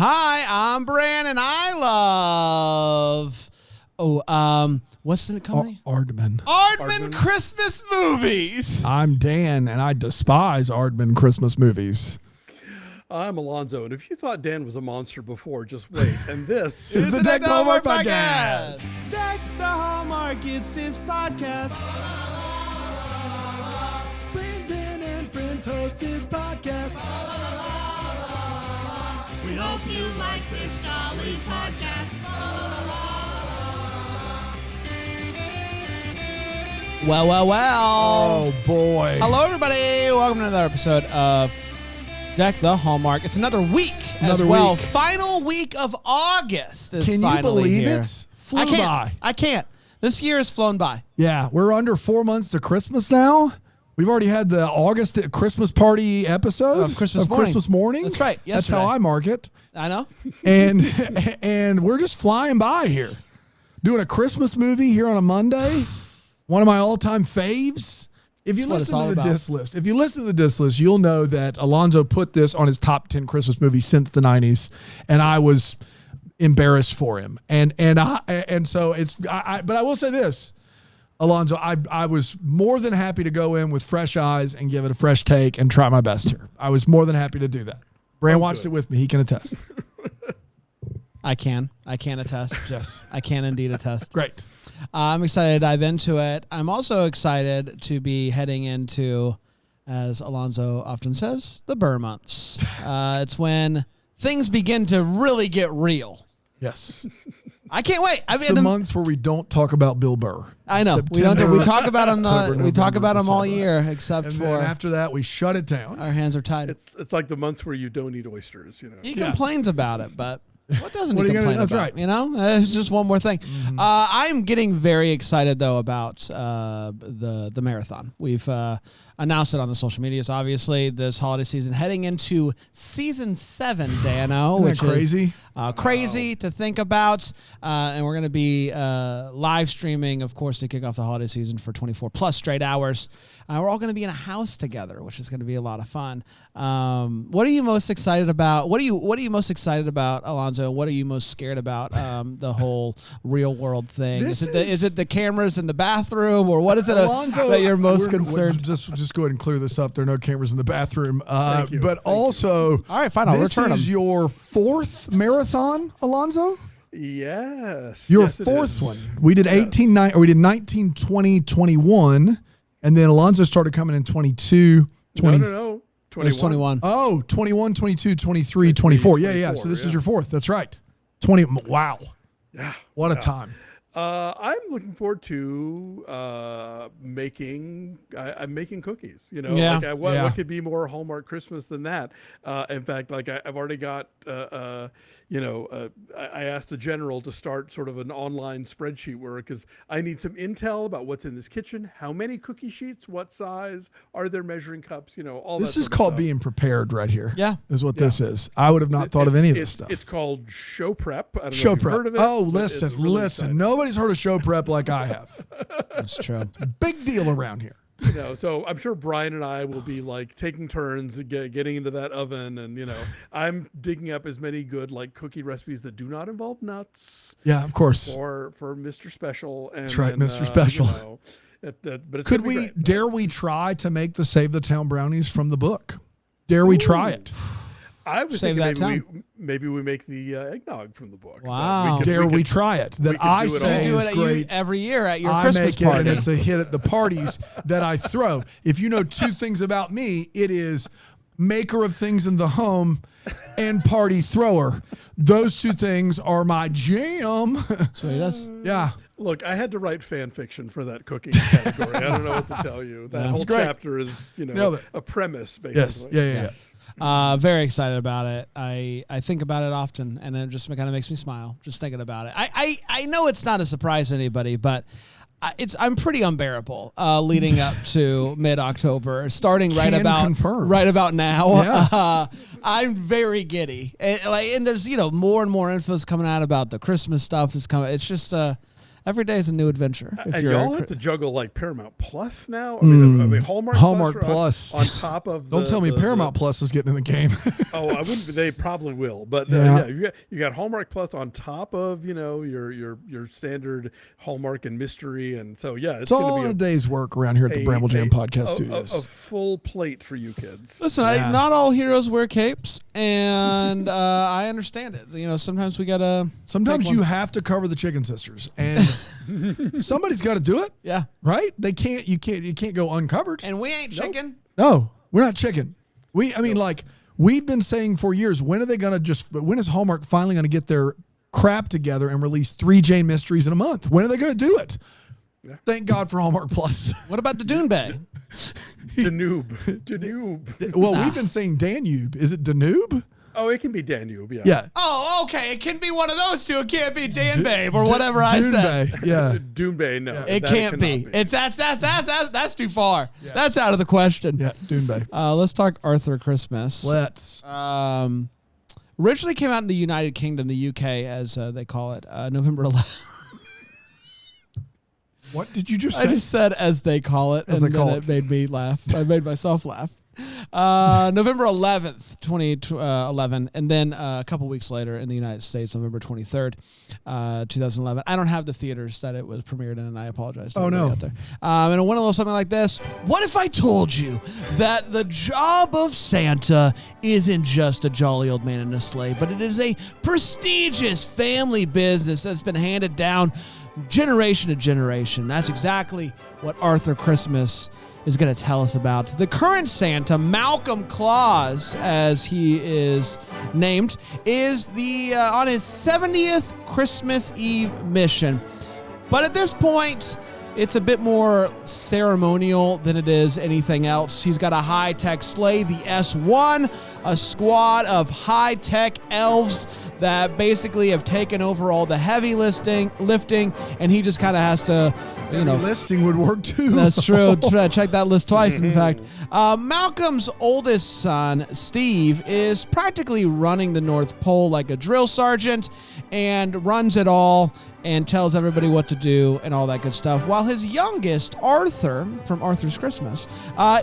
Hi, I'm Bran, and I love... what's the company? Aardman Christmas movies. I'm Dan, and I despise Aardman Christmas movies. I'm Alonso, and if you thought Dan was a monster before, just wait. And this is the Deck the Hallmark Podcast. Deck the Hallmark, it's his podcast. Brandon and friends host his podcast. We hope you like this jolly podcast. Well. Oh, boy. Hello, everybody. Welcome to another episode of Deck the Hallmark. It's another week as well. Final week of August is Can you finally believe here. it? Flew by. I can't. This year has flown by. Yeah, we're under 4 months to Christmas now. We've already had the August Christmas party episode of Christmas morning. That's right. Yesterday. That's how I mark it. I know. And we're just flying by here. Doing a Christmas movie here on a Monday. One of my all-time faves. If you listen to the disc list, you'll know that Alonso put this on his top 10 Christmas movies since the 90s, and I was embarrassed for him. But I will say this, Alonso, I was more than happy to go in with fresh eyes and give it a fresh take and try my best here. I was more than happy to do that. Bran watched it with me. He can attest. I can attest. Yes. I can indeed attest. Great. I'm excited to dive into it. I'm also excited to be heading into, as Alonso often says, the Burr months. It's when things begin to really get real. Yes. I can't wait. It's the months where we don't talk about Bill Burr. I know. September, We talk about him. We talk about him all December. year, except and for then after that we shut it down. Our hands are tied. it's like the months where you don't eat oysters. You know. He complains about it, but what doesn't What he are you complain gonna- that's about? right. You know, it's just one more thing. Mm-hmm. I'm getting very excited though about the marathon. We've announced it on the social medias. Obviously, this holiday season heading into season 7, Dano, Isn't which that crazy? is crazy to think about. And we're going to be live streaming, of course, to kick off the holiday season for 24 plus straight hours. We're all going to be in a house together, which is going to be a lot of fun. What are you most excited about? What are you most excited about, Alonso? What are you most scared about? The whole real world thing. Is it the cameras in the bathroom, or what is it Alonso, that you're most concerned? Just go ahead and clear this up. There are no cameras in the bathroom. Thank you. But also, all right, fine. I'll return them. This is your 4th marathon, Alonso? Yes. Your yes, 4th one. We did 19, 20, 21, and then Alonso started coming in 22, 20. No. 21. Oh, 21, 22, 23, 24. Yeah. So this is your 4th. That's right. 20. Wow. Yeah. What a time. I'm looking forward to making cookies. You know, Yeah. What could be more Hallmark Christmas than that? In fact, I've already got, I asked the general to start sort of an online spreadsheet work because I need some intel about what's in this kitchen, how many cookie sheets, what size, are there measuring cups, all This that is sort of called stuff. being prepared right here. Yeah. Is what this is. I would have not thought of any of this stuff. It's called show prep. I don't know Show if you've prep. heard of it. Oh, but it's listen. really exciting. Nobody's heard of show prep like I have. That's true. Big deal around here. So I'm sure Brian and I will be taking turns getting into that oven, and I'm digging up as many good cookie recipes that do not involve nuts. Yeah, of course. For Mr. Special. And That's right, then, Mr. Special. But it's Could gonna be we great. dare we try to make the Save the Town brownies from the book? Dare we try it? I was Save thinking maybe we make the eggnog from the book. Wow. Dare we try it? That I do it say You do is it great. every year at your I Christmas make party. it, and it's a hit at the parties that I throw. If you know 2 things about me, it is maker of things in the home and party thrower. Those 2 things are my jam. That's what he does. Yeah. Look, I had to write fan fiction for that cooking category. I don't know what to tell you. That whole great. chapter is, Nailed it. a premise, basically. Yes. Yeah. Very excited about it. I think about it often, and it just kind of makes me smile just thinking about it. I know it's not a surprise to anybody, but I'm pretty unbearable leading up to mid-October, starting right about now. Yeah. I'm very giddy, and there's more and more info coming out about the Christmas stuff that's coming. It's just Every day is a new adventure. And y'all have to juggle like Paramount Plus now. I mean Hallmark Plus on top of. Don't tell me Paramount Plus is getting in the game. Oh, I wouldn't. They probably will, but you got Hallmark Plus on top of your standard Hallmark and mystery, and so it's all in a day's work around here at the Bramble Jam Podcast Studios. A full plate for you kids. Listen, not all heroes wear capes, and I understand it. Sometimes we gotta. Sometimes you have to cover the Chicken Sisters, and somebody's got to do it. Yeah, right. You can't go uncovered. And we ain't chicken. No, we're not chicken. We've been saying for years, when is Hallmark finally going to get their crap together and release 3 Jane mysteries in a month? When are they going to do it? Yeah. Thank God for Hallmark Plus. What about the Dune Bay? Danube. Well, we've been saying Danube. Is it Danube? Oh, it can be Danube, yeah. Oh, okay. It can be one of those two. It can't be Dan Babe or whatever I said. Bay. Yeah. Dune Bay, no. It can't be. That's too far. Yeah. That's out of the question. Yeah, Dune Bay. Let's talk Arthur Christmas. Let's. Originally came out in the United Kingdom, the UK, as they call it, November 11th. What did you just say? I just said as they call it, and then it made me laugh. I made myself laugh. November 11th, 2011, and then a couple weeks later in the United States, November 23rd, 2011. I don't have the theaters that it was premiered in, and I apologize to everybody out there. And it went a little something like this. What if I told you that the job of Santa isn't just a jolly old man in a sleigh, but it is a prestigious family business that's been handed down generation to generation? That's exactly what Arthur Christmas is going to tell us about. The current Santa, Malcolm Claus, as he is named, is on his 70th Christmas Eve mission. But at this point, it's a bit more ceremonial than it is anything else. He's got a high-tech sleigh, the S1, a squad of high-tech elves that basically have taken over all the heavy lifting, and he just kind of has to, listing would work too. That's true. Check that list twice, in fact. Malcolm's oldest son, Steve, is practically running the North Pole like a drill sergeant and runs it all and tells everybody what to do and all that good stuff. While his youngest, Arthur, from Arthur's Christmas,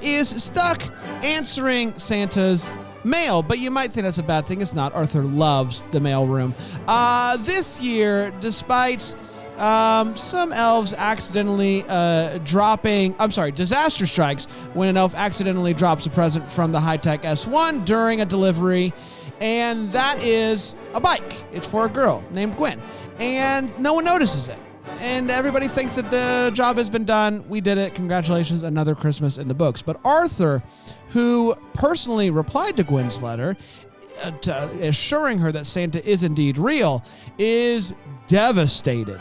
is stuck answering Santa's mail. But you might think that's a bad thing. It's not. Arthur loves the mail room. This year, despite some elves accidentally disaster strikes when an elf accidentally drops a present from the high-tech S1 during a delivery, and that is a bike. It's for a girl named Gwen, and no one notices it. And everybody thinks that the job has been done. We did it. Congratulations. Another Christmas in the books. But Arthur, who personally replied to Gwen's letter, assuring her that Santa is indeed real, is devastated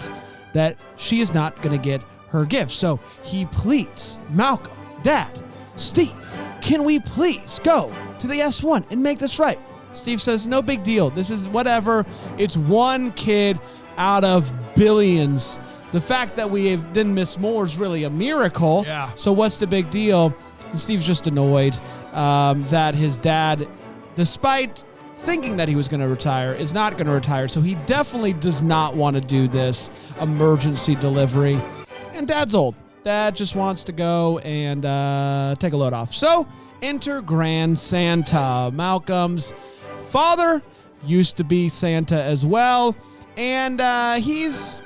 that she is not going to get her gift. So he pleads, Malcolm, Dad, Steve, can we please go to the S1 and make this right? Steve says, no big deal. This is whatever. It's one kid out of billions. The fact that we didn't miss more is really a miracle. Yeah. So what's the big deal? And Steve's just annoyed that his dad, despite thinking that he was going to retire, is not going to retire. So he definitely does not want to do this emergency delivery. And Dad's old. Dad just wants to go and take a load off. So enter Grand Santa. Malcolm's father used to be Santa as well. And he's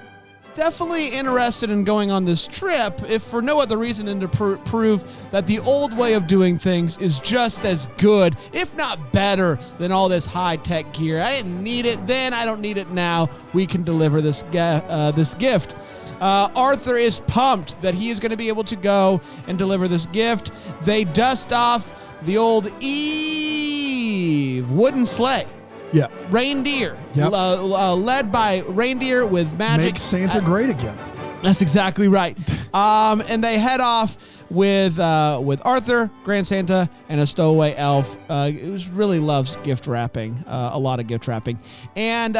definitely interested in going on this trip, if for no other reason than to prove that the old way of doing things is just as good, if not better, than all this high-tech gear. I didn't need it then. I don't need it now. We can deliver this gift. Arthur is pumped that he is going to be able to go and deliver this gift. They dust off the old Eve wooden sleigh. Yeah. Reindeer. Yep. Led by reindeer with magic. Make Santa great again. That's exactly right. And they head off with Arthur, Grand Santa, and a stowaway elf who really loves gift wrapping, a lot of gift wrapping. And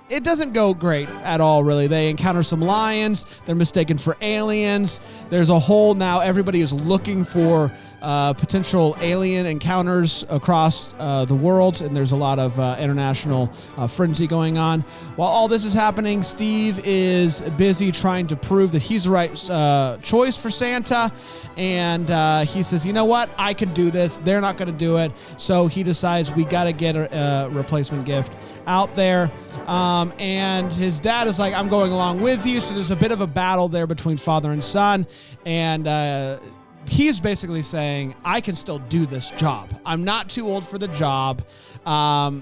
it doesn't go great at all, really. They encounter some lions. They're mistaken for aliens. There's a whole now everybody is looking for potential alien encounters across the world, and there's a lot of international frenzy going on. While all this is happening, Steve is busy trying to prove that he's the right choice for Santa, and he says, you know what, I can do this. They're not going to do it, so he decides we got to get a replacement gift out there, and his dad is like, I'm going along with you, so there's a bit of a battle there between father and son, and he's basically saying, I can still do this job. I'm not too old for the job. I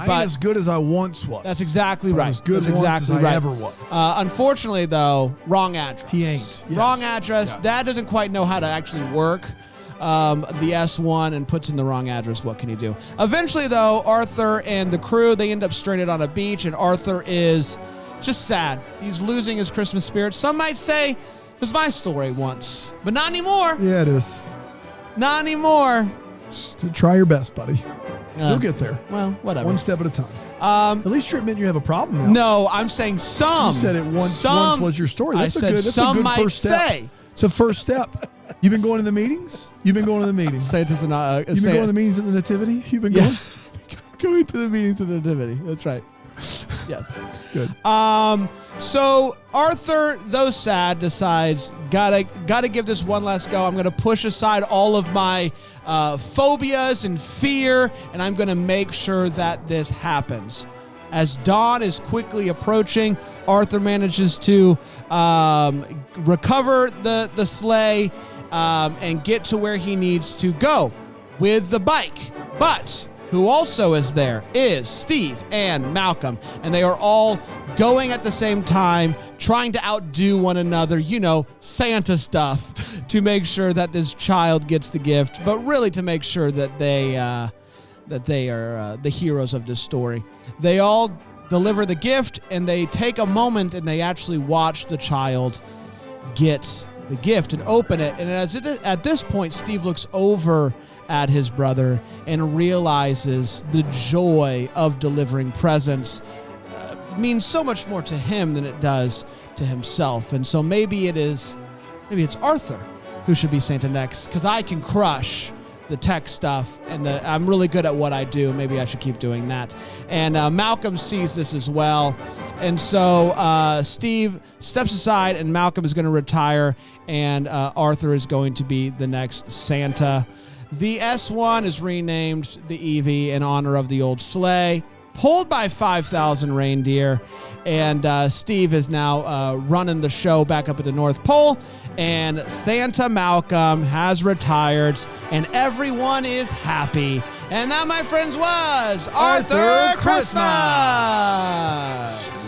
ain't as good as I once was. That's exactly right. As good that's exactly as right. I ever was. Unfortunately, though, wrong address. He ain't. Yes. Wrong address. Yeah. Dad doesn't quite know how to actually work the S1 and puts in the wrong address. What can he do? Eventually, though, Arthur and the crew, they end up stranded on a beach, and Arthur is just sad. He's losing his Christmas spirit. Some might say it was my story once, but not anymore. Yeah, it is. Not anymore. Just try your best, buddy. You'll get there. Well, whatever. One step at a time. At least you're admitting you have a problem now. No, I'm saying some. You said it once was your story. That's a good first step. Say. It's a first step. You've been going to the meetings? You've been going to the meetings. Santa's not. You've been going to the meetings at the Nativity? You've been going? Going to the meetings at the Nativity. That's right. Yes. Good. So Arthur, though sad, decides gotta give this one last go. I'm gonna push aside all of my phobias and fear, and I'm gonna make sure that this happens. As dawn is quickly approaching, Arthur manages to recover the sleigh and get to where he needs to go with the bike. But who also is there is Steve and Malcolm, and they are all going at the same time, trying to outdo one another, Santa stuff, to make sure that this child gets the gift, but really to make sure that they are the heroes of this story. They all deliver the gift, and they take a moment and they actually watch the child get the gift and open it. And at this point, Steve looks over at his brother and realizes the joy of delivering presents means so much more to him than it does to himself. And so maybe it's Arthur who should be Santa next, because I can crush the tech stuff, and I'm really good at what I do. Maybe I should keep doing that. And Malcolm sees this as well. And so Steve steps aside, and Malcolm is going to retire, and Arthur is going to be the next Santa. The S1 is renamed the Eevee in honor of the old sleigh, pulled by 5,000 reindeer. And Steve is now running the show back up at the North Pole. And Santa Malcolm has retired, and everyone is happy. And that, my friends, was Arthur Christmas.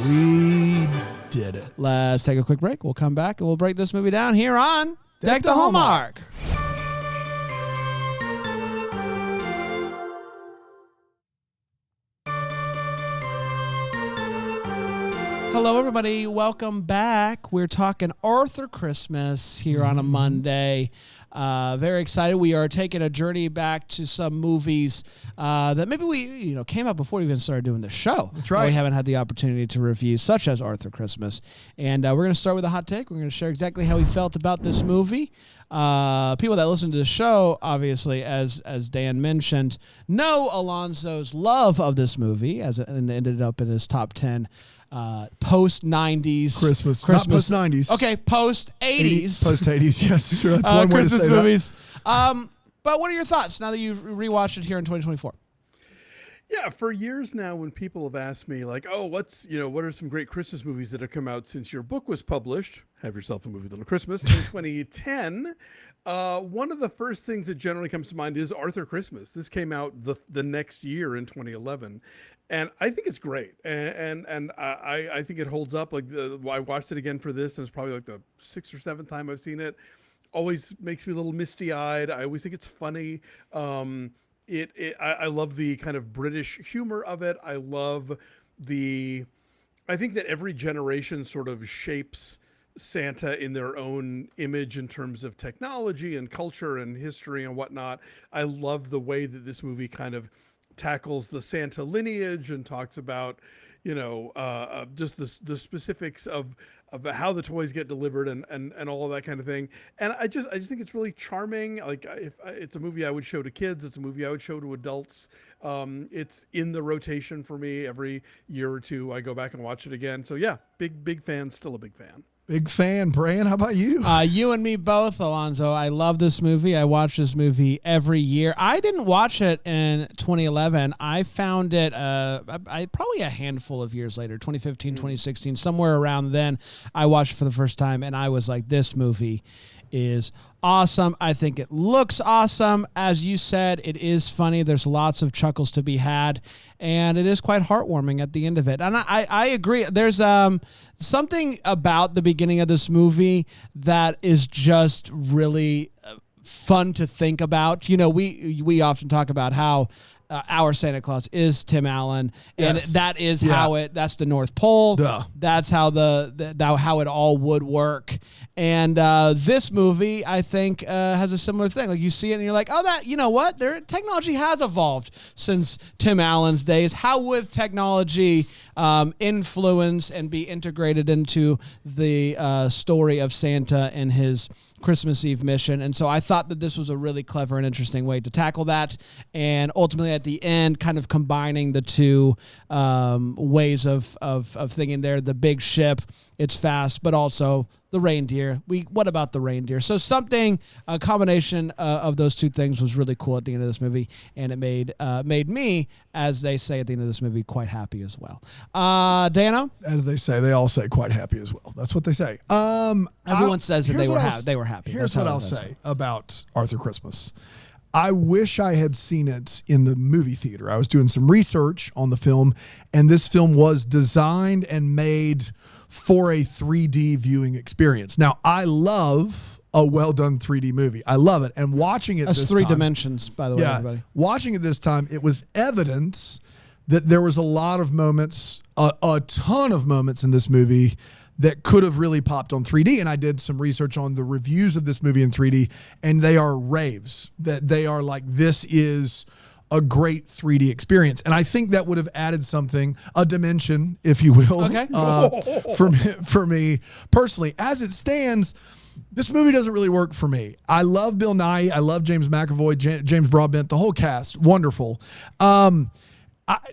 We did it. Let's take a quick break. We'll come back, and we'll break this movie down here on Deck the Hallmark. Hello, everybody. Welcome back. We're talking Arthur Christmas here on a Monday. Very excited. We are taking a journey back to some movies that maybe we came out before we even started doing the show. That's right. We haven't had the opportunity to review, such as Arthur Christmas. And we're going to start with a hot take. We're going to share exactly how we felt about this movie. People that listen to the show, obviously, as Dan mentioned, know Alonso's love of this movie, and ended up in his top 10 post 90s Christmas. Not post 90s. Okay, post 80s. Post 80s, yes. Sure, that's one way to Christmas say movies. But what are your thoughts now that you've rewatched it here in 2024? Yeah, for years now, when people have asked me, like, oh, what are some great Christmas movies that have come out since your book was published? Have Yourself a Movie Little Christmas in 2010. One of the first things that generally comes to mind is Arthur Christmas. This came out the next year in 2011. And I think it's great. And I think it holds up. Like, I watched it again for this, and it's probably like the 6th or 7th time I've seen it. Always makes me a little misty-eyed. I always think it's funny. I love the kind of British humor of it. I think that every generation sort of shapes Santa in their own image in terms of technology and culture and history and whatnot. I love the way that this movie kind of tackles the Santa lineage and talks about, just the specifics of how the toys get delivered and all of that kind of thing. And I just think it's really charming. Like, it's a movie I would show to kids. It's a movie I would show to adults. It's in the rotation for me every year or two. I go back and watch it again. So yeah, big fan, still a big fan. Big fan. Bran, how about you? You and me both, Alonso. I love this movie. I watch this movie every year. I didn't watch it in 2011. I found it probably a handful of years later, 2015, 2016, somewhere around then. I watched it for the first time, and I was like, this movie is awesome. I think it looks awesome. As you said, it is funny. There's lots of chuckles to be had, and it is quite heartwarming at the end of it. And I agree. There's something about the beginning of this movie that is just really fun to think about. We often talk about how our Santa Claus is Tim Allen, and that is how that's the North Pole. Duh. That's how how it all would work. And this movie, I think, has a similar thing. Like, you see it and you're like, oh, that, you know what? Technology has evolved since Tim Allen's days. How would technology influence and be integrated into the story of Santa and his Christmas Eve mission? And so I thought that this was a really clever and interesting way to tackle that. And ultimately at the end, kind of combining the two ways of thinking there, the big ship, it's fast, but also the reindeer. What about the reindeer? So a combination of those two things was really cool at the end of this movie. And it made me, as they say at the end of this movie, quite happy as well. Dano? As they say, they all say quite happy as well. That's what they say. Everyone says that they were happy. Here's what I'll say about Arthur Christmas. I wish I had seen it in the movie theater. I was doing some research on the film, and this film was designed and made for a 3D viewing experience. Now, I love a well-done 3D movie. I love it. And watching it That's this three time, dimensions, by the way, everybody. Watching it this time, it was evident that there was a lot of moments, a ton of moments in this movie that could have really popped on 3D. And I did some research on the reviews of this movie in 3D, and they are raves. That they are like, this is a great 3D experience. And I think that would have added something, a dimension, if you will, for me personally. As it stands, this movie doesn't really work for me. I love Bill Nighy. I love James McAvoy, James Broadbent, the whole cast. Wonderful.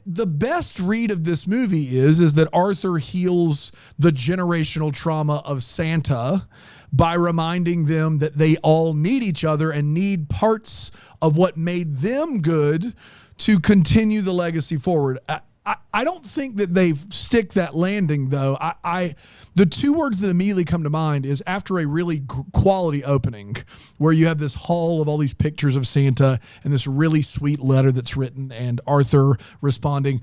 The best read of this movie is that Arthur heals the generational trauma of Santa by reminding them that they all need each other and need parts of what made them good to continue the legacy forward. I don't think that they stick that landing, though. The two words that immediately come to mind is after a really quality opening where you have this hall of all these pictures of Santa and this really sweet letter that's written and Arthur responding.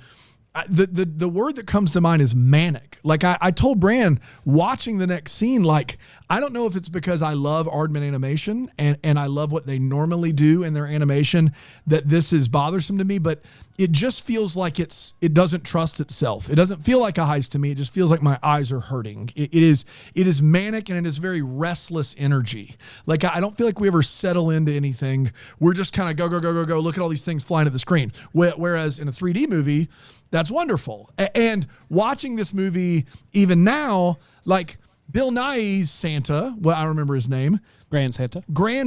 The word that comes to mind is manic. Like I told Bran, watching the next scene, like, I don't know if it's because I love Aardman animation and I love what they normally do in their animation that this is bothersome to me, but it just feels like it doesn't trust itself. It doesn't feel like a heist to me. It just feels like my eyes are hurting. It is manic, and it is very restless energy. Like, I don't feel like we ever settle into anything. We're just kind of go, look at all these things flying at the screen. Whereas in a 3D movie, that's wonderful. And watching this movie even now, like Bill Nighy's Santa, I don't remember his name. Grand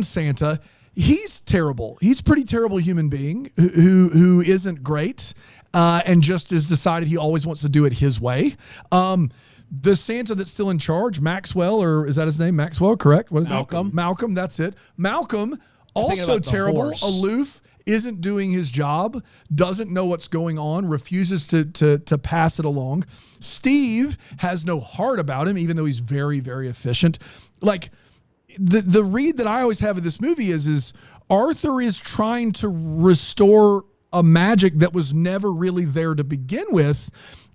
Santa. He's terrible. He's a pretty terrible human being who isn't great and just has decided he always wants to do it his way. The Santa that's still in charge, Maxwell, or is that his name? Maxwell, correct? What is Malcolm. It? Malcolm, that's it. Malcolm, also terrible, aloof, isn't doing his job, doesn't know what's going on, refuses to pass it along. Steve has no heart about him, even though he's very, very efficient. Like, the read that I always have of this movie is Arthur is trying to restore a magic that was never really there to begin with.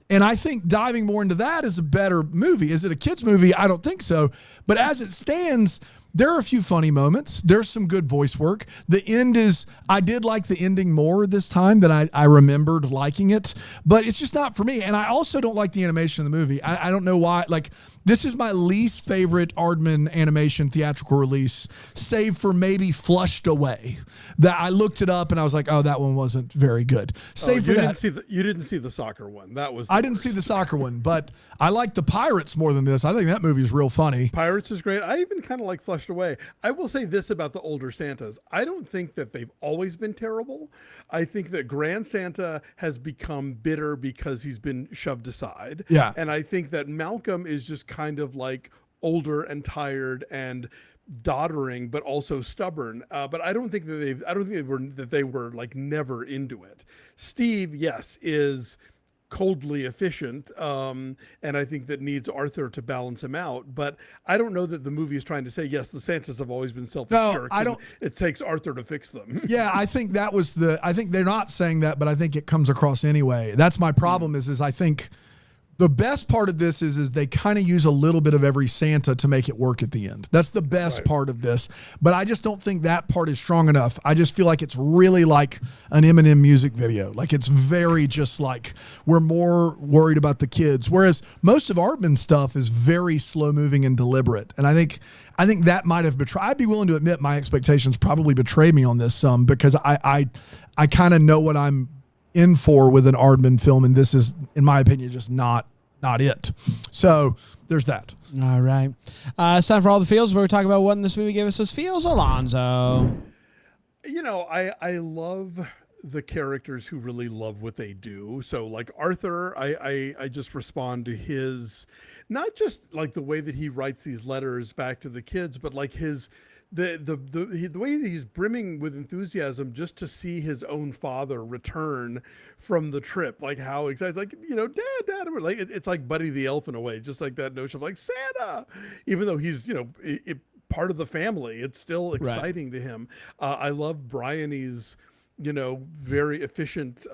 And I think diving more into that is a better movie. Is it a kid's movie? I don't think so. But as it stands, There are a few funny moments. There's some good voice work. The end I did like the ending more this time than I remembered liking it, but it's just not for me. And I also don't like the animation in the movie. I don't know why. Like, this is my least favorite Aardman animation theatrical release, save for maybe Flushed Away. That I looked it up and I was like, oh, that one wasn't very good. Save for that. You didn't see the soccer one. That was I didn't see the soccer one, but I like the Pirates more than this. I think that movie is real funny. Pirates is great. I even kind of like Flushed Away. I will say this about the older Santas. I don't think that they've always been terrible. I think that Grand Santa has become bitter because he's been shoved aside. Yeah. And I think that Malcolm is just kind of like older and tired and doddering, but also stubborn. But I don't think that they were like never into it. Steve, yes, is coldly efficient, and I think that needs Arthur to balance him out. But I don't know that the movie is trying to say, yes, the Santas have always been selfish jerks. I don't. It takes Arthur to fix them. Yeah, I think I think they're not saying that, but I think it comes across anyway. That's my problem. Is I think the best part of this is they kind of use a little bit of every Santa to make it work at the end. That's the best part of this. But I just don't think that part is strong enough. I just feel like it's really like an Eminem music video. Like, it's very just like, we're more worried about the kids. Whereas most of Aardman's stuff is very slow moving and deliberate. And I think that might have betrayed. I'd be willing to admit my expectations probably betrayed me on this some, because I kind of know what I'm in for with an Aardman film, and this is, in my opinion, just not it. So there's that. All right. It's time for all the feels, where we talk about what in this movie gave us those feels. Alonso. You know, I love the characters who really love what they do. So like Arthur, I just respond to his, not just like the way that he writes these letters back to the kids, but like his the way that he's brimming with enthusiasm just to see his own father return from the trip, like how excited, like, you know, dad, like it's like Buddy the Elf in a way, just like that notion of like Santa, even though he's, you know, part of the family, it's still exciting to him. I love Bryony's, you know, very efficient,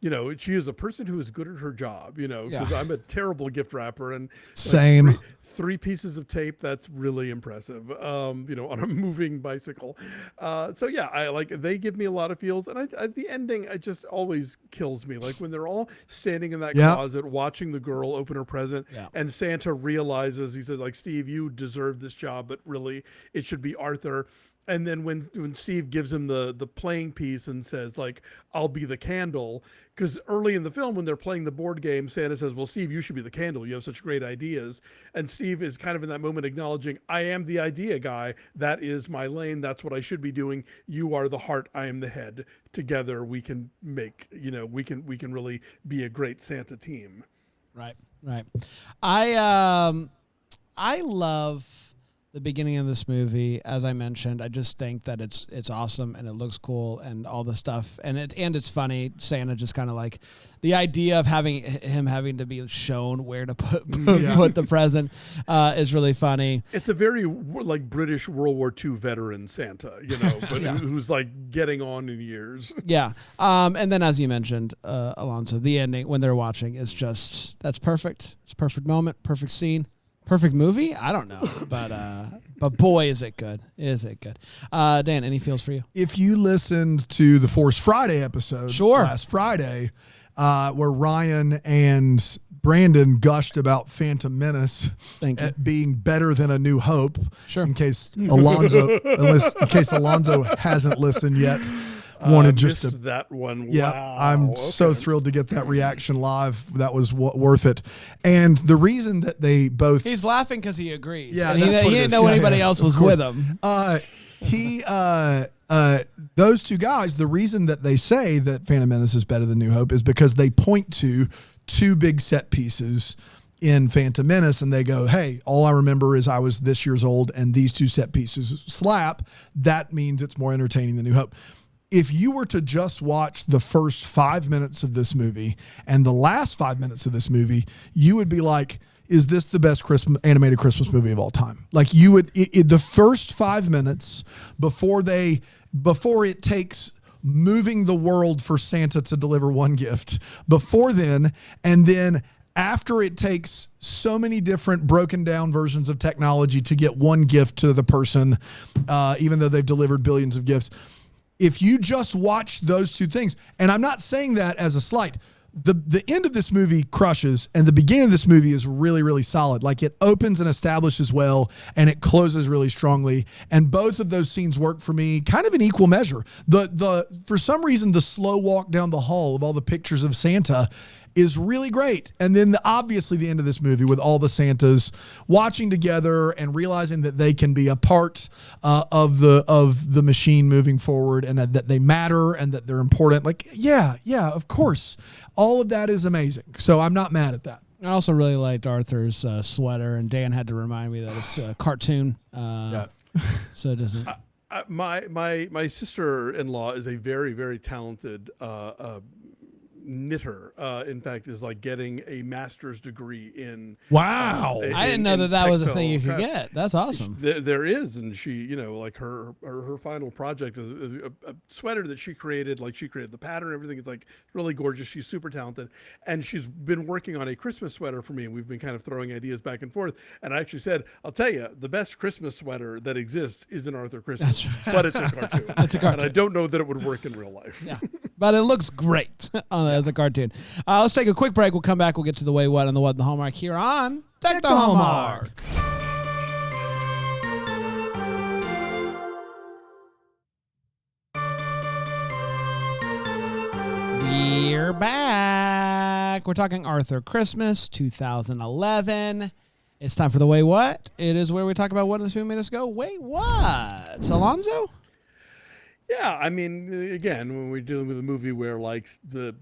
you know, she is a person who is good at her job, you know, because I'm a terrible gift wrapper, and same. Like, three pieces of tape, that's really impressive, you know, on a moving bicycle. So yeah, I like, they give me a lot of feels, and the ending, it just always kills me. Like when they're all standing in that closet watching the girl open her present, and Santa realizes, he says like, Steve, you deserve this job, but really it should be Arthur. And then when Steve gives him the playing piece and says like, I'll be the candle, because early in the film when they're playing the board game, Santa says, well, Steve, you should be the candle. You have such great ideas. And Steve is kind of in that moment acknowledging, I am the idea guy. That is my lane. That's what I should be doing. You are the heart. I am the head. Together we can make, you know, we can really be a great Santa team. Right. I love the beginning of this movie. As I mentioned, I just think that it's awesome and it looks cool and all the stuff, and it's funny. Santa just kind of like the idea of having to be shown where to put the present is really funny. It's a very like British World War II veteran Santa, you know, but who's like getting on in years. Yeah. And then, as you mentioned, Alonso, the ending when they're watching is just, that's perfect. It's a perfect moment, perfect scene. Perfect movie? I don't know, but boy, is it good! Is it good? Dan, any feels for you? If you listened to the Force Friday episode last Friday, where Ryan and Brandon gushed about Phantom Menace being better than A New Hope, in case Alonso hasn't listened yet. Wanted just to that one. Yeah, wow. I'm so thrilled to get that reaction live. That was worth it. And the reason that they both, he's laughing because he agrees. Yeah, and he didn't know anybody else was with him. Those two guys, the reason that they say that Phantom Menace is better than New Hope is because they point to two big set pieces in Phantom Menace, and they go, hey, all I remember is I was this years old and these two set pieces slap. That means it's more entertaining than New Hope. If you were to just watch the first 5 minutes of this movie and the last 5 minutes of this movie, you would be like, is this the best animated Christmas movie of all time? Like, you would, the first 5 minutes before it takes moving the world for Santa to deliver one gift, before then, and then after it takes so many different broken down versions of technology to get one gift to the person, even though they've delivered billions of gifts, if you just watch those two things, and I'm not saying that as a slight, the end of this movie crushes, and the beginning of this movie is really, really solid. Like, it opens and establishes well, and it closes really strongly. And both of those scenes work for me kind of in equal measure. For some reason, the slow walk down the hall of all the pictures of Santa is really great. And then obviously the end of this movie with all the Santas watching together and realizing that they can be a part of the machine moving forward, and that they matter and that they're important. Like, yeah, of course. All of that is amazing. So I'm not mad at that. I also really liked Arthur's sweater, and Dan had to remind me that it's a cartoon. So it doesn't. My sister-in-law is a very, very talented knitter. In fact, is like getting a master's degree in. Wow! I didn't know that was a thing you could get. That's awesome. There is, and she, like her final project is a sweater that she created. Like, she created the pattern, everything. It's like really gorgeous. She's super talented, and she's been working on a Christmas sweater for me. And we've been kind of throwing ideas back and forth. And I actually said, I'll tell you, the best Christmas sweater that exists is an Arthur Christmas, but it's a cartoon. It's a cartoon, and I don't know that it would work in real life. Yeah. But it looks great as a cartoon. Let's take a quick break. We'll come back. We'll get to the way, what, and the what, and the hallmark here on Take the Hallmark. We're back. We're talking Arthur Christmas 2011. It's time for the Wait What. It is where we talk about what in this movie made us go, wait, what? Alonso? Yeah, I mean, again, when we're dealing with a movie where, like, the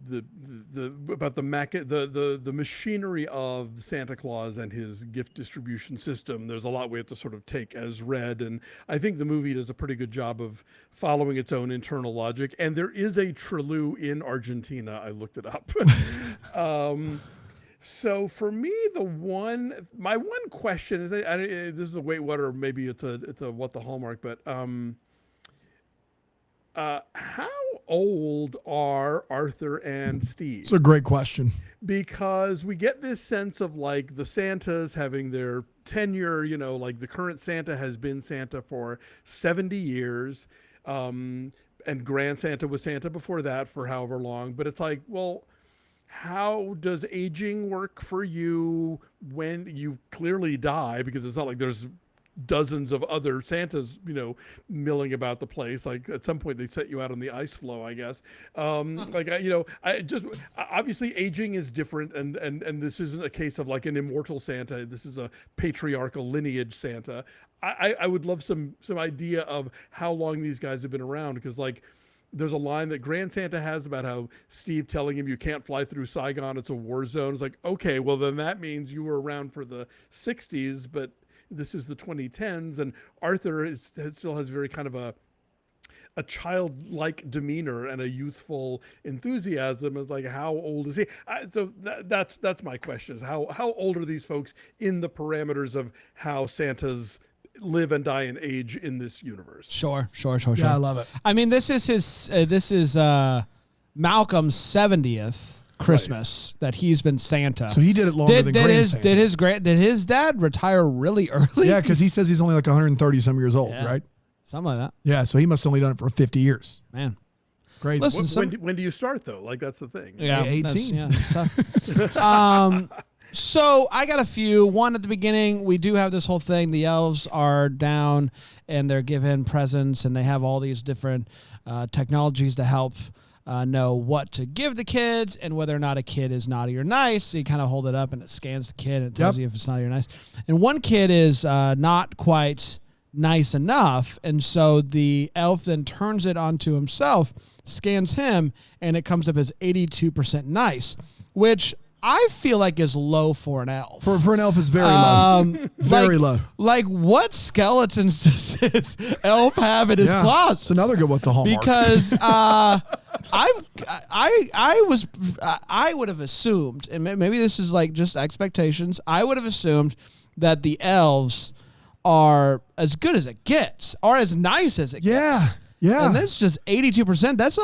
machinery of Santa Claus and his gift distribution system, there's a lot we have to sort of take as read, and I think the movie does a pretty good job of following its own internal logic. And there is a Treleu in Argentina. I looked it up. So for me, my one question is, this is a wait what, or maybe it's a what the hallmark, but how old are Arthur and Steve? It's a great question. Because we get this sense of, like, the Santas having their tenure, like the current Santa has been Santa for 70 years. And Grand Santa was Santa before that for however long. But it's like, well, how does aging work for you when you clearly die? Because it's not like there's dozens of other Santas, milling about the place. Like, at some point they set you out on the ice floe, I guess. I just, obviously aging is different, and this isn't a case of like an immortal Santa. This is a patriarchal lineage Santa. I would love some idea of how long these guys have been around, because, like, there's a line that Grand Santa has about how Steve telling him you can't fly through Saigon, it's a war zone. It's like, okay, well then that means you were around for the 60s, but this is the 2010s, and Arthur still has very kind of a childlike demeanor and a youthful enthusiasm. It's like, how old is he? So that's my question: is how old are these folks in the parameters of how Santas live and die and age in this universe? Sure. Yeah, I love it. I mean, this is Malcolm's 70th Christmas that he's been Santa. So he did it longer than Grand Santa. Did his dad retire really early? Yeah, because he says he's only like 130 some years old, right? Something like that. Yeah, so he must have only done it for 50 years. Man. Crazy. Listen, when do you start, though? Like, that's the thing. Yeah, 18. That's tough. So I got a few. One at the beginning, we do have this whole thing. The elves are down and they're given presents, and they have all these different technologies to help know what to give the kids and whether or not a kid is naughty or nice. So you kind of hold it up and it scans the kid and it tells you if it's naughty or nice. And one kid is not quite nice enough, and so the elf then turns it onto himself, scans him, and it comes up as 82% nice, which I feel like is low for an elf. For an elf, is very low. Very low. Like, what skeletons does this elf have in his closet? It's another good what the hallmark. Because I would have assumed, and maybe this is like just expectations, I would have assumed that the elves are as good as it gets, or as nice as it gets. Yeah. And that's just 82%. That's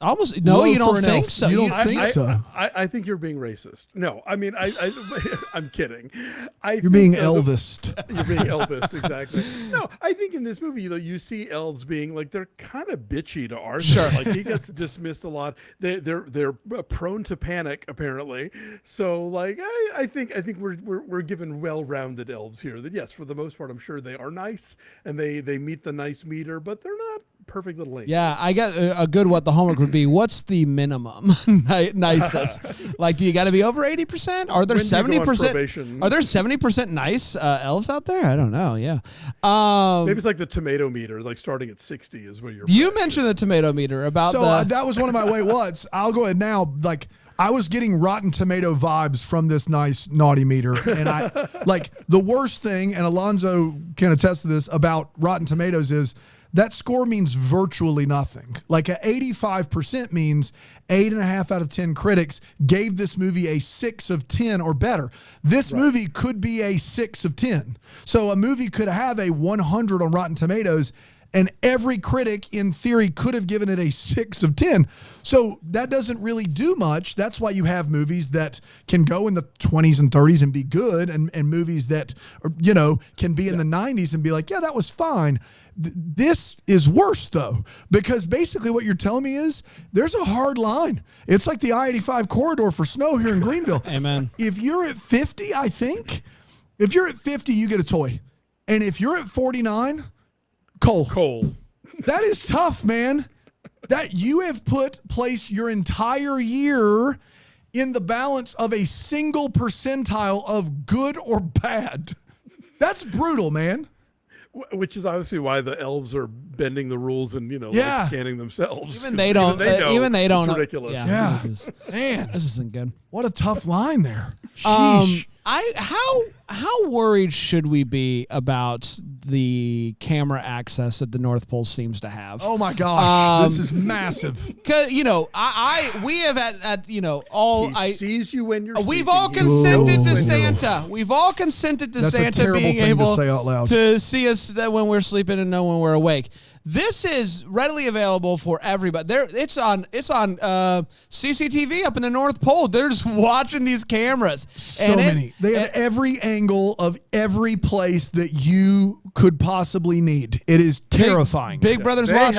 almost no. Low You don't for an think elf. so? You don't think so? I think you're being racist. No, I mean, I'm kidding. You're being Elvised. You're being Elvis, exactly. No, I think in this movie, though, you see elves being like they're kind of bitchy to Arthur. Sure. Like he gets dismissed a lot. They're prone to panic apparently. So like I think we're given well-rounded elves here. That yes, for the most part, I'm sure they are nice and they meet the nice meter, but they're not perfect little angels. Yeah, I got a good. What the homework would be? What's the minimum niceness? Like, do you got to be over 80%? Are there 70%? Are there 70% nice elves out there? I don't know. Yeah, maybe it's like the tomato meter, like starting at 60 is where you're. You mentioned the tomato meter about that was one of my what's. I'll go ahead now. Like I was getting Rotten Tomato vibes from this nice naughty meter, and I like the worst thing. And Alonso can attest to this about Rotten Tomatoes is. That score means virtually nothing. Like an 85% means 8.5 out of 10 critics gave this movie a 6 of 10 or better. This movie could be a 6 of 10. So a movie could have a 100 on Rotten Tomatoes, and every critic in theory could have given it a 6 of 10. So that doesn't really do much. That's why you have movies that can go in the 20s and 30s and be good, and movies that, can be in the 90s and be like, yeah, that was fine. This is worse, though, because basically what you're telling me is there's a hard line. It's like the I-85 corridor for snow here in Greenville. Amen. If you're at 50, I think, if you're at 50, you get a toy. And if you're at 49, coal. That is tough, man. That you have placed your entire year in the balance of a single percentile of good or bad. That's brutal, man. Which is obviously why the elves are bending the rules and like scanning themselves. Even they don't. Even they don't. It's ridiculous. Yeah. Man, this isn't good. What a tough line there. Sheesh. How worried should we be about the camera access that the North Pole seems to have? Oh my gosh, this is massive. Because we have He sees you when you're. We've sleeping. all consented to Santa. We've all consented to That's Santa being able to say out loud. to see us when we're sleeping and know when we're awake. This is readily available for everybody. It's on CCTV up in the North Pole. They're just watching these cameras. So many. They have every angle of every place that you could possibly need. It is terrifying. Big Brother's They watching.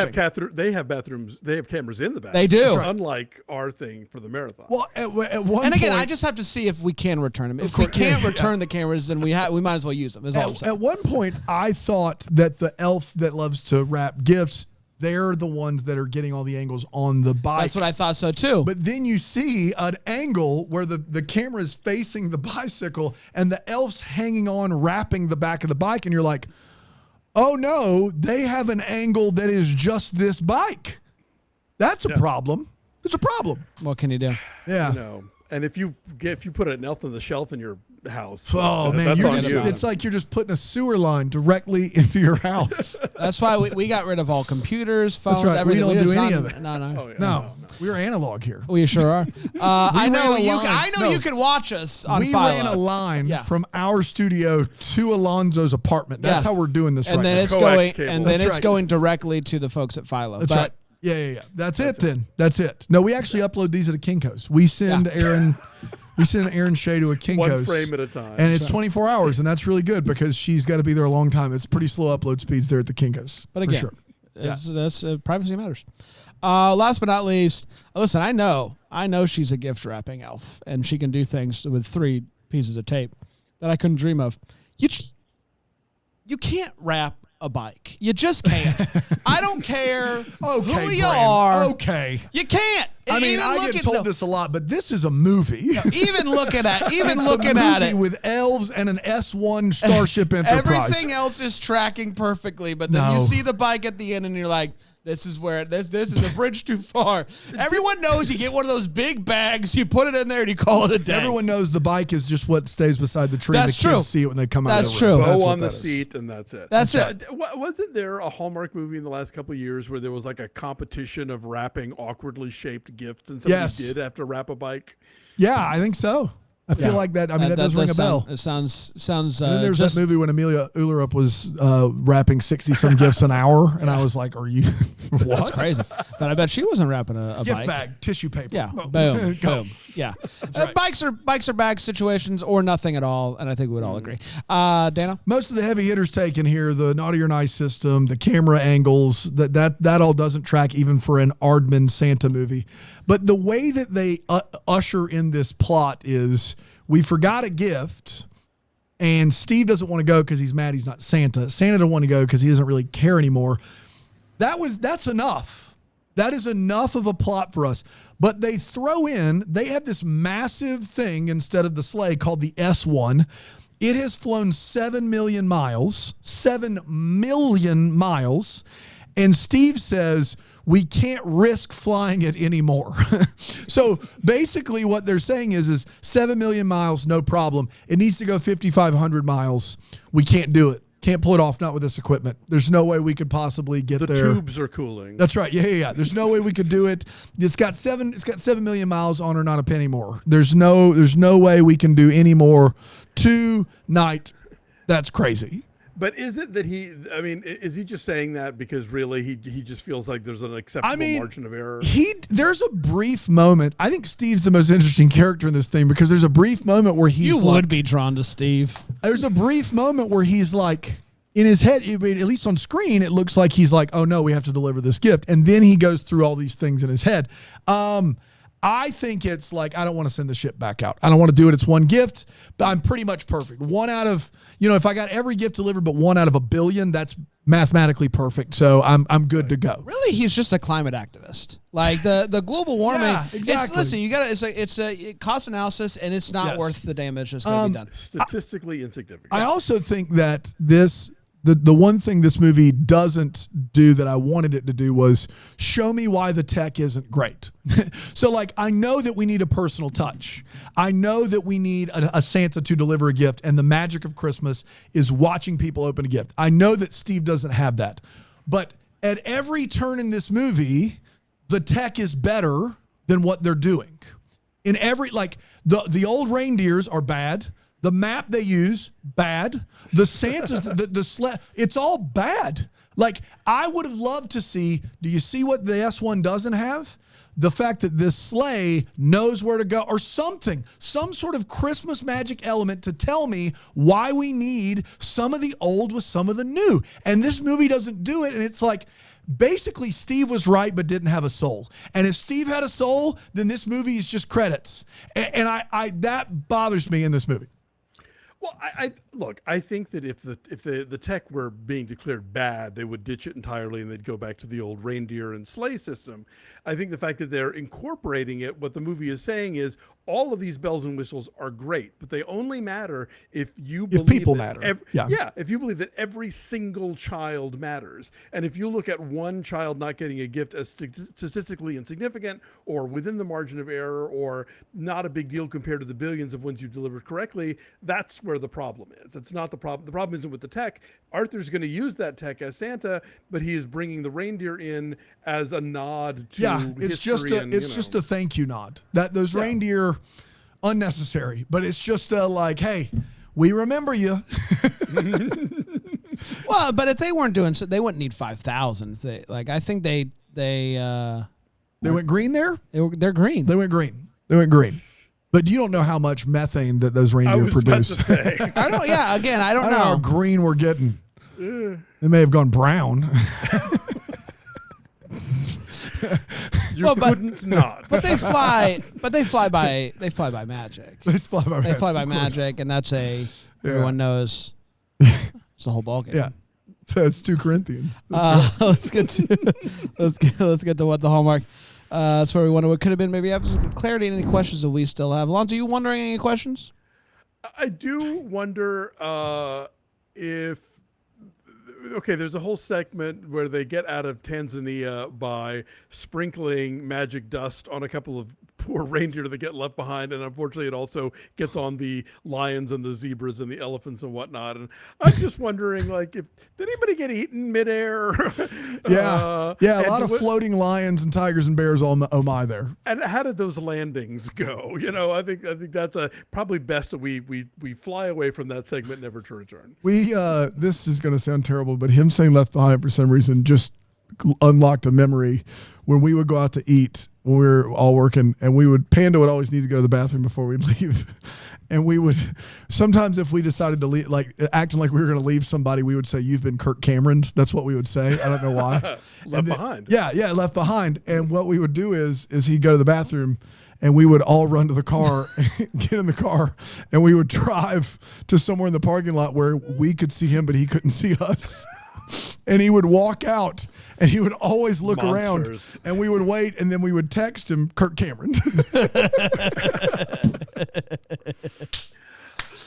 they have bathrooms. They have cameras in the bathroom. They do. Unlike our thing for the marathon. Well, at one and again, point, I just have to see if we can return them. If we can't return the cameras, then we might as well use them. Is all I'm saying. At one point, I thought that the elf that loves to wrap gifts, they're the ones that are getting all the angles on the bike. That's what I thought so too. But then you see an angle where the camera is facing the bicycle and the elf's hanging on, wrapping the back of the bike, and you're like, oh no, they have an angle that is just this bike. That's a problem. It's a problem. What can you do? Yeah. And if you put an elf on the shelf in your house, oh man, it's like you're just putting a sewer line directly into your house. That's why we got rid of all computers, phones, That's right. everything. We don't do any of it. No. Oh, yeah. No, we're analog here. We sure are. I know No. you can watch us on We Philo. ran a line from our studio to Alonso's apartment. That's how we're doing this and right then now. it's Coax going cable. and then That's it's right. going directly to the folks at Philo. That's right. Yeah. That's it then. That's it. No, we actually upload these at a Kinko's. We send Aaron Shea to a Kinko's. One frame at a time. And it's 24 hours, and that's really good because she's got to be there a long time. It's pretty slow upload speeds there at the Kinko's. But again, that's privacy matters. Last but not least, listen, I know she's a gift wrapping elf, and she can do things with 3 pieces of tape that I couldn't dream of. You can't wrap a bike. You just can't. I don't care who you are. Okay. You can't. I mean, I get told this a lot, but this is a movie. Even looking at movie it with elves and an S1 Starship Enterprise. Everything else is tracking perfectly, but then you see the bike at the end and you're like, this is a bridge too far. Everyone knows you get one of those big bags, you put it in there, and you call it a day. Everyone knows the bike is just what stays beside the tree. That's the true. Kids see it when they come out. That's true. Bow on the seat, and that's it. That's it. Wasn't there a Hallmark movie in the last couple of years where there was like a competition of wrapping awkwardly shaped gifts, and somebody did have to wrap a bike? Yeah, I think so. I feel like that. I mean, that does ring a bell. It sounds. And then there's that movie when Amelia Ullerup was wrapping 60-some gifts an hour, and I was like, "Are you what?" That's crazy. But I bet she wasn't wrapping a gift bike. bag, tissue paper. Yeah, boom, boom. Yeah, right. bikes are bag situations or nothing at all, and I think we would all agree. Dana, most of the heavy hitters taken here, the naughty or nice system, the camera angles, that all doesn't track even for an Aardman Santa movie. But the way that they usher in this plot is we forgot a gift, and Steve doesn't want to go because he's mad he's not Santa. Santa doesn't want to go because he doesn't really care anymore. That's enough. That is enough of a plot for us. But they have this massive thing instead of the sleigh called the S1. It has flown 7 million miles, 7 million miles. And Steve says, we can't risk flying it anymore. So basically what they're saying is 7 million miles, no problem. It needs to go 5,500 miles. We can't do it. Can't pull it off, not with this equipment. There's no way we could possibly get there. The tubes are cooling. That's right. Yeah. There's no way we could do it. It's got 7 million miles on her, not a penny more. There's no way we can do any more tonight. That's crazy. But is it that is he just saying that because really he just feels like there's an acceptable margin of error? There's a brief moment. I think Steve's the most interesting character in this thing because there's a brief moment where he's would be drawn to Steve. There's a brief moment where he's like, in his head, at least on screen, it looks like he's like, oh no, we have to deliver this gift. And then he goes through all these things in his head. I think it's like, I don't want to send the ship back out. I don't want to do it. It's one gift, but I'm pretty much perfect. One out of, if I got every gift delivered, but 1 out of 1 billion, that's mathematically perfect. So I'm good to go. Really, he's just a climate activist. Like the global warming. Yeah, exactly. Listen, you got it's a cost analysis, and it's not worth the damage that's going to be done. Statistically insignificant. I also think that the one thing this movie doesn't do that I wanted it to do was show me why the tech isn't great. So like, I know that we need a personal touch. I know that we need a Santa to deliver a gift, and the magic of Christmas is watching people open a gift. I know that Steve doesn't have that, but at every turn in this movie, the tech is better than what they're doing. In every, like the old reindeers are bad. The map they use, bad. The Santa's, the sled, it's all bad. Like, I would have loved to see, do you see what the S1 doesn't have? The fact that this sleigh knows where to go or something, some sort of Christmas magic element to tell me why we need some of the old with some of the new. And this movie doesn't do it. And it's like, basically Steve was right but didn't have a soul. And if Steve had a soul, then this movie is just credits. And I that bothers me in this movie. Well, I think that if the tech were being declared bad, they would ditch it entirely and they'd go back to the old reindeer and sleigh system. I think the fact that they're incorporating it, what the movie is saying is all of these bells and whistles are great, but they only matter if you believe people matter. If you believe that every single child matters. And if you look at one child not getting a gift as statistically insignificant or within the margin of error or not a big deal compared to the billions of ones you delivered correctly, that's where the problem is. It's not the problem. The problem isn't with the tech. Arthur's going to use that tech as Santa, but he is bringing the reindeer in as a nod to it's history. Just a thank you nod. That those reindeer, unnecessary, but it's just like, hey, we remember you. Well, but if they weren't doing so, they wouldn't need 5,000. I think they went green there. They're green. They went green. But you don't know how much methane that those reindeer produce. I don't. Yeah, again, I don't know how green we're getting. They may have gone brown. Couldn't not. But they fly. But they fly by. They fly by magic. They fly by magic, and that's everyone knows. It's the whole ballgame. Yeah, that's 2 Corinthians. Right. Let's get to what the hallmark. That's where we wonder what could have been. Maybe have some clarity and any questions that we still have. Alonso, you wondering any questions? I do wonder if. Okay, there's a whole segment where they get out of Tanzania by sprinkling magic dust on a couple of poor reindeer that get left behind, and unfortunately, it also gets on the lions and the zebras and the elephants and whatnot. And I'm just wondering, like, if did anybody get eaten midair? A lot of floating lions and tigers and bears. Oh my, there. And how did those landings go? You know, I think that's probably best that we fly away from that segment, never to return. This is going to sound terrible, but him saying Left Behind for some reason just unlocked a memory when we would go out to eat when we were all working, and Panda would always need to go to the bathroom before we'd leave. And we would sometimes, if we decided to leave, like acting like we were going to leave somebody, we would say, "You've been Kirk Cameroned." That's what we would say. I don't know why. Left behind. Yeah, left behind. And what we would do is he'd go to the bathroom, and we would all run to the car, get in the car, and we would drive to somewhere in the parking lot where we could see him, but he couldn't see us. And he would walk out, and he would always look around, and we would wait, and then we would text him, Kirk Cameron.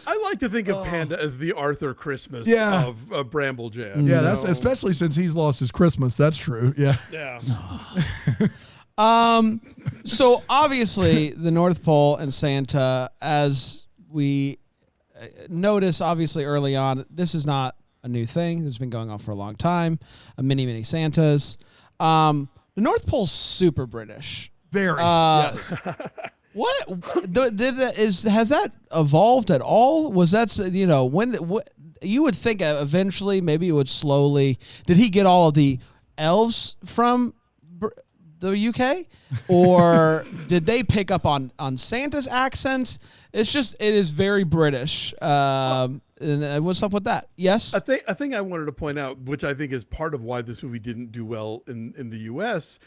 I like to think of Panda as the Arthur Christmas of Bramble Jam. Yeah, that's especially since he's lost his Christmas. That's true. Yeah. Yeah. So obviously the North Pole and Santa, as we notice obviously early on, this is not a new thing. This has been going on for a long time. Many Santas. The North Pole's super British. Very. Yes. Has that evolved at all? Was that, you would think eventually maybe it would slowly. Did he get all of the elves from the UK, or did they pick up on Santa's accent? It is very British. And what's up with that? Yes, a thing I wanted to point out, which I think is part of why this movie didn't do well in the US.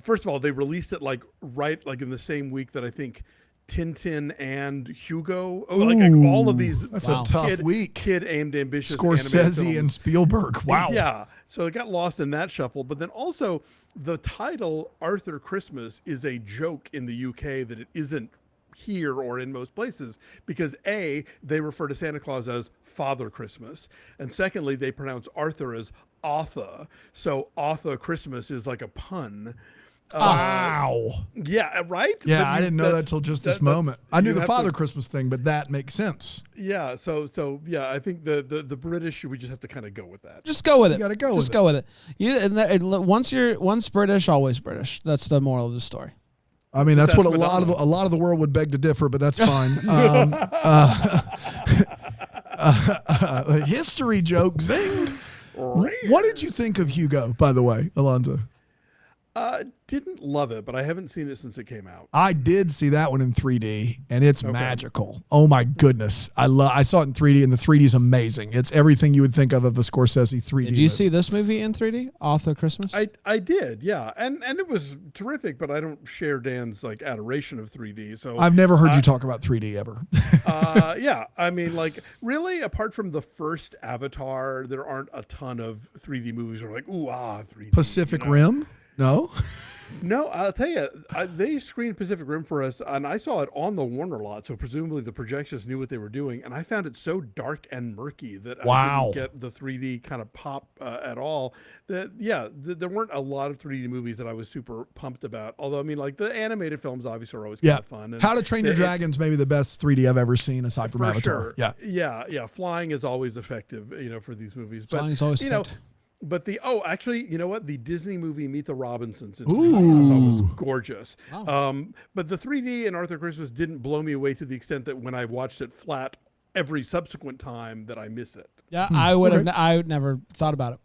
First of all, they released it like in the same week that I think Tintin and Hugo, all of these. That's a tough week. Kid aimed ambitious. Scorsese and Spielberg. Wow. Yeah. So it got lost in that shuffle. But then also the title Arthur Christmas is a joke in the UK that it isn't here or in most places, because A, they refer to Santa Claus as Father Christmas, and secondly, they pronounce Arthur as Arthur. So Arthur Christmas is like a pun. Wow. Yeah, right? Yeah, I didn't know that till just this moment. I knew the Father Christmas thing, but that makes sense. Yeah, so yeah, I think the British, we just have to kind of go with that. Just go with it. You got to go with it. Just go with it. Once British, always British. That's the moral of the story. I mean, that's what a lot of the world would beg to differ, but that's fine. History joke, zing. What did you think of Hugo, by the way, Alonso? Didn't love it, but I haven't seen it since it came out. I did see that one in 3D, and it's magical. Oh my goodness, I saw it in 3D, and the 3D is amazing. It's everything you would think of a Scorsese 3D. Did you see this movie in 3D, Arthur Christmas? I did, yeah, and it was terrific. But I don't share Dan's like adoration of 3D. So I've never heard you talk about 3D ever. Yeah, I mean, like really, apart from the first Avatar, there aren't a ton of 3D movies that are like 3D. Pacific Rim. No, I'll tell you, they screened Pacific Rim for us, and I saw it on the Warner lot, so presumably the projectionists knew what they were doing, and I found it so dark and murky that I didn't get the 3D kind of pop at all. There weren't a lot of 3D movies that I was super pumped about, although, I mean, like, the animated films obviously are always kind of fun. And How to Train Your Dragon's maybe the best 3D I've ever seen, aside from Avatar. Sure. Yeah. Flying is always effective, for these movies. Flying is always effective. But actually, you know what? The Disney movie Meet the Robinsons in 3D I thought was gorgeous. Wow. But the 3D in Arthur Christmas didn't blow me away to the extent that when I watched it flat every subsequent time that I miss it. Yeah, I would have. I never thought about it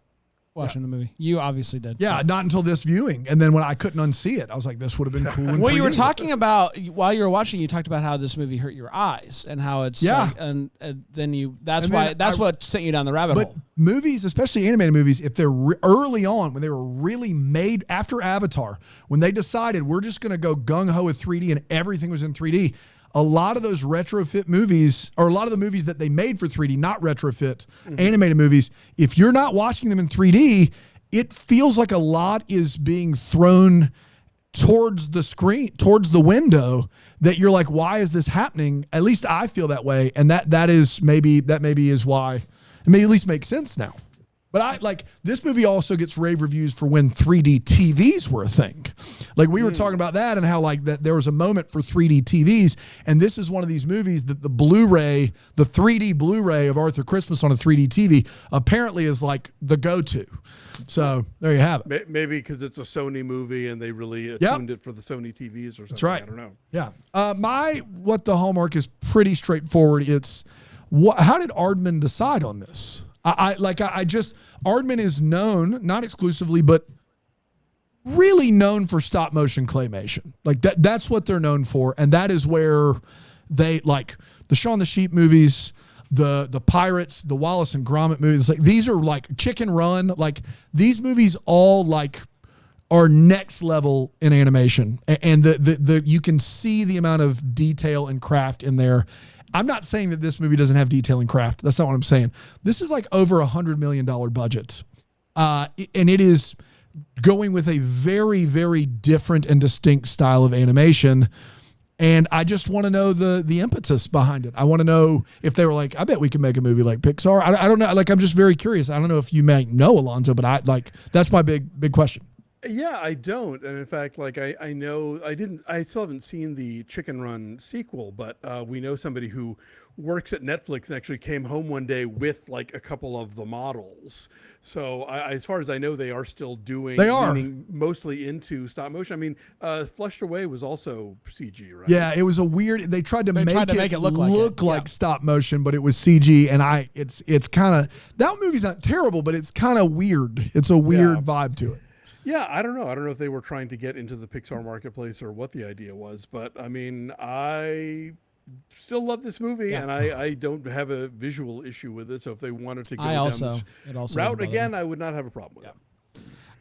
watching the movie. You obviously did. Yeah, not until this viewing, and then when I couldn't unsee it, I was like, "This would have been cool." Well, you were talking about while you were watching. You talked about how this movie hurt your eyes and how it's and then you. That's what sent you down the rabbit hole. But movies, especially animated movies, if they're early on when they were really made after Avatar, when they decided we're just going to go gung ho with 3D and everything was in 3D. A lot of those retrofit movies, or a lot of the movies that they made for 3D, not retrofit animated movies, if you're not watching them in 3D, it feels like a lot is being thrown towards the screen, towards the window, that you're like, why is this happening? At least I feel that way. And that maybe is why it may at least make sense now. But this movie also gets rave reviews for when 3D TVs were a thing. Like we were talking about that and how that there was a moment for 3D TVs. And this is one of these movies that the 3D Blu-ray of Arthur Christmas on a 3D TV apparently is like the go-to. So there you have it. Maybe because it's a Sony movie and they really tuned it for the Sony TVs or something. That's right. I don't know. Yeah. What the Hallmark is pretty straightforward. It's how did Aardman decide on this? Aardman is known, not exclusively, but really known for stop motion claymation. That's what they're known for. And that is where they the Shaun the Sheep movies, the Pirates, the Wallace and Gromit movies. These are Chicken Run. These movies all are next level in animation. And the you can see the amount of detail and craft in there. I'm not saying that this movie doesn't have detail and craft. That's not what I'm saying. This is over $100 million budget. And it is going with a very, very different and distinct style of animation. And I just want to know the impetus behind it. I want to know if they were I bet we can make a movie like Pixar. I don't know. I'm just very curious. I don't know if you might know, Alonso, but that's my big question. Yeah, I don't. And in fact, I know I still haven't seen the Chicken Run sequel, but we know somebody who works at Netflix and actually came home one day with a couple of the models. So as far as I know, they are still doing, leaning mostly into stop motion. I mean, Flushed Away was also CG, right? Yeah, it was a weird, they tried to make it look like stop motion, but it was CG. And it's kind of, that movie's not terrible, but it's kind of weird. It's a weird vibe to it. Yeah, I don't know. I don't know if they were trying to get into the Pixar marketplace or what the idea was, but I mean, I still love this movie and I don't have a visual issue with it. So if they wanted to go down this route again, I would not have a problem with it.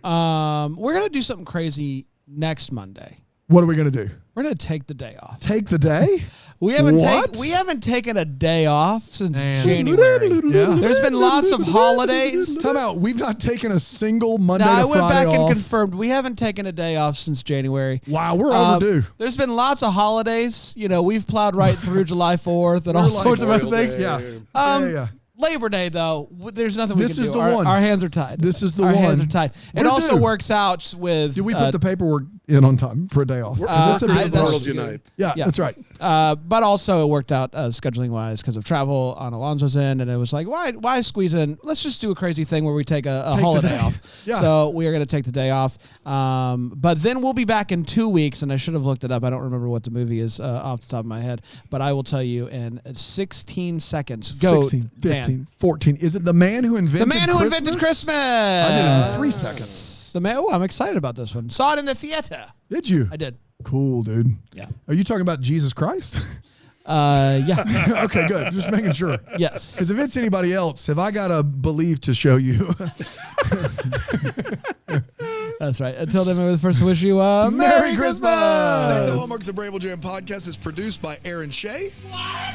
We're going to do something crazy next Monday. What are we going to do? We're going to take the day off. Take the day? We haven't taken a day off since January. Yeah. There's been lots of holidays. Time out. We've not taken a single Monday to I Friday went back off. and confirmed we haven't taken a day off since January. Wow, we're overdue. There's been lots of holidays. We've plowed right through July 4th and all sorts of other things. Yeah. Labor Day, though, there's nothing we can do. This is the one. Our hands are tied. This is the Our one. hands are tied. It also works out with... Did we put the paperwork in on time for a day off? That's a big World Unite. Yeah, that's right. But also it worked out scheduling-wise because of travel on Alonso's end, and it was why squeeze in? Let's just do a crazy thing where we take a holiday off. Yeah. So we are going to take the day off. But then we'll be back in 2 weeks, and I should have looked it up. I don't remember what the movie is off the top of my head, but I will tell you in 16 seconds. Go, 16, 15, Dan. 14. Is it The Man Who Invented Christmas? Invented Christmas. I did it in 3 seconds. The man. Oh, I'm excited about this one. Saw it in the theater. Did you? I did. Cool, dude. Yeah. Are you talking about Jesus Christ? Yeah. Okay, good. Just making sure. Yes. Because if it's anybody else, have I got to believe to show you? That's right. Until then, the first wish you Merry Christmas. Deck the Hallmark's a Bramble Jam podcast is produced by Aaron Shea.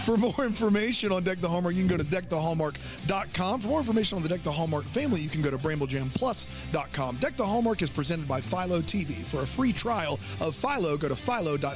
For more information on Deck the Hallmark, you can go to deckthehallmark.com. For more information on the Deck the Hallmark family, you can go to bramblejamplus.com. Deck the Hallmark is presented by Philo TV. For a free trial of Philo, go to philo.tv/DTH.